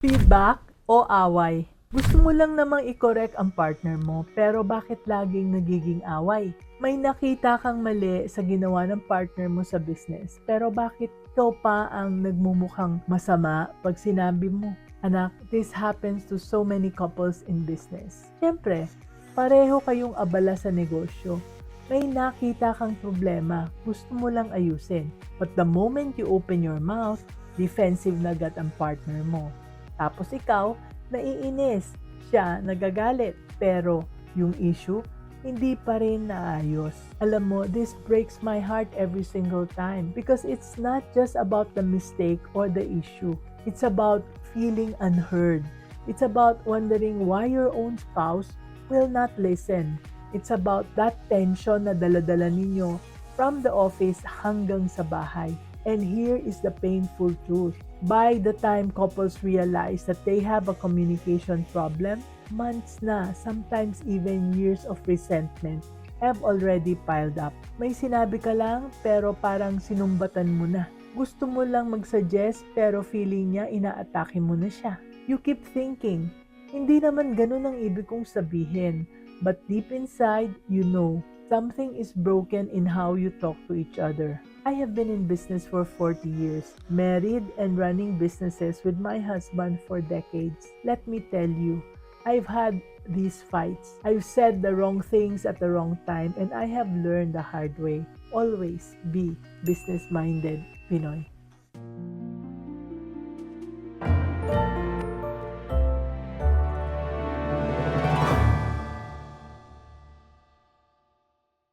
Feedback o away? Gusto mo lang namang i-correct ang partner mo, pero bakit laging nagiging away? May nakita kang mali sa ginawa ng partner mo sa business, pero bakit ikaw pa ang nagmumukhang masama pag sinabi mo? Anak, this happens to so many couples in business. Siyempre, pareho kayong abala sa negosyo. May nakita kang problema, gusto mo lang ayusin. But the moment you open your mouth, defensive na agad ang partner mo. Tapos ikaw, naiinis. Siya, nagagalit. Pero yung issue, hindi pa rin naayos. Alam mo, this breaks my heart every single time because it's not just about the mistake or the issue. It's about feeling unheard. It's about wondering why your own spouse will not listen. It's about that tension na dala-dala ninyo from the office hanggang sa bahay. And here is the painful truth. By the time couples realize that they have a communication problem, months na, sometimes even years of resentment have already piled up. May sinabi ka lang pero parang sinumbatan mo na. Gusto mo lang mag-suggest pero feeling niya inaatake mo na siya. You keep thinking, hindi naman ganun ang ibig kong sabihin. But deep inside, you know, something is broken in how you talk to each other. I have been in business for 40 years, married and running businesses with my husband for decades. Let me tell you, I've had these fights. I've said the wrong things at the wrong time and I have learned the hard way. Always be business-minded, Pinoy.